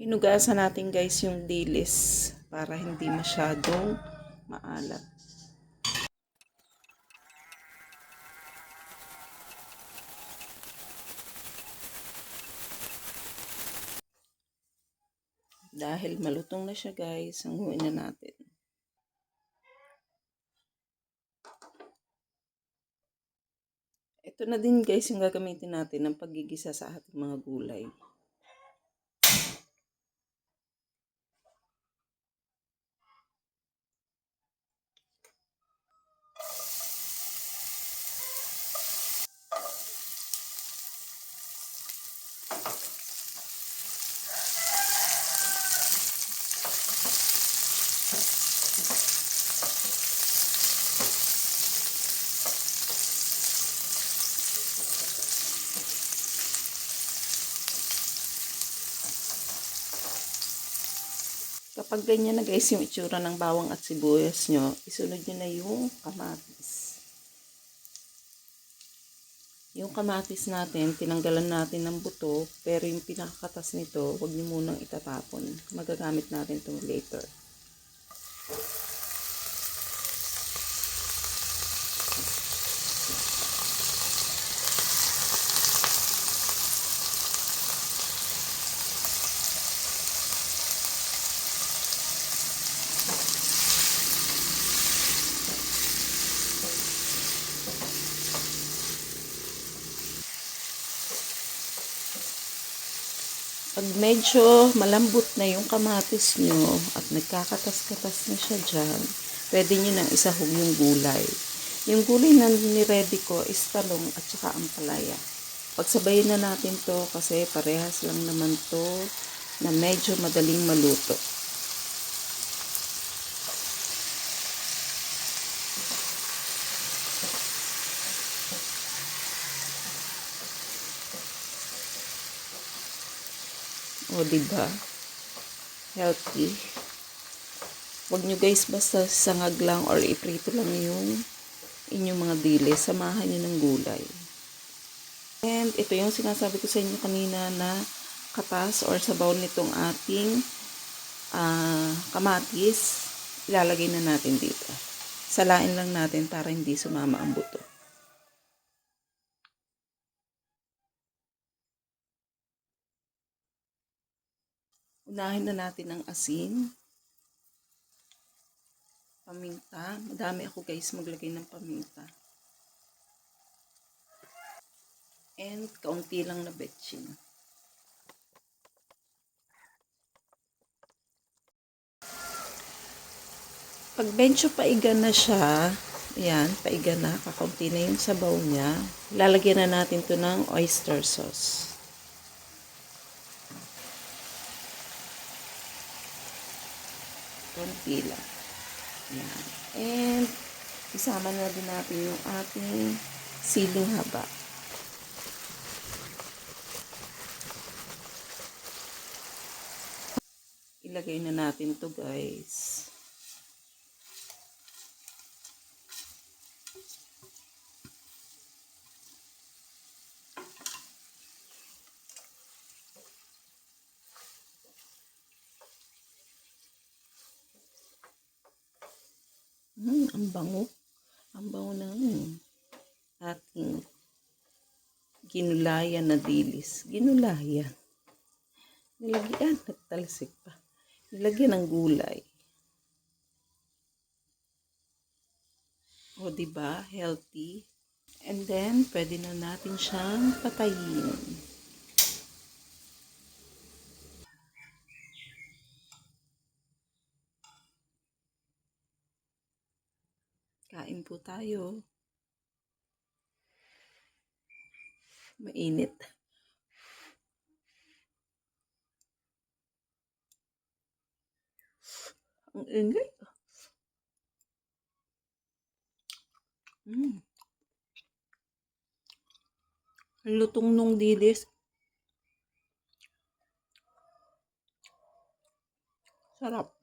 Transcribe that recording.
Hinugasan natin guys yung dilis para hindi masyadong maalat. Dahil malutong na siya guys, hanguin na natin. Ito na din guys yung gagamitin natin ng paggigisa sa ating mga gulay. Kapag ganyan na guys yung itsura ng bawang at sibuyas nyo, isunod nyo na yung kamatis. Yung kamatis natin, tinanggalan natin ng buto, pero yung pinakakatas nito, huwag nyo munang itatapon. Magagamit natin ito later. Pag medyo malambot na yung kamatis nyo at nagkakatas-katas na siya dyan, pwede nyo nang isahog yung gulay. Yung gulay na ni-ready ko is talong at saka ampalaya. Pagsabayin na natin to kasi parehas lang naman to na medyo madaling maluto. O, diba? Healthy. Huwag nyo guys basta sangag lang or iprito lang yung inyong mga dilis. Samahan nyo ng gulay. And ito yung sinasabi ko sa inyo kanina na katas or sabaw nitong ating kamatis. Ilalagay na natin dito. Salain lang natin para hindi sumama ang buto. Unahin na natin ang asin. Paminta. Madami ako guys maglagay ng paminta. And kaunti lang na betchin. Pag medyo paiga na siya, ayan, paiga na, kakaunti na yung sabaw niya, lalagyan na natin to ng oyster sauce. Kaunti lang. Ayan. And isama na din natin yung ating siling haba. Ilagay na natin to guys. Ang bango. Ang bango ng ating ginulayan na dilis. Ginulayan. Nilagyan, nagtalsik pa. Nilagyan ng gulay. O, diba? Healthy. And then, pwede na natin siyang patayin. Kain po tayo. Mainit. Ang ingay. Ang lutong nung dilis. Sarap.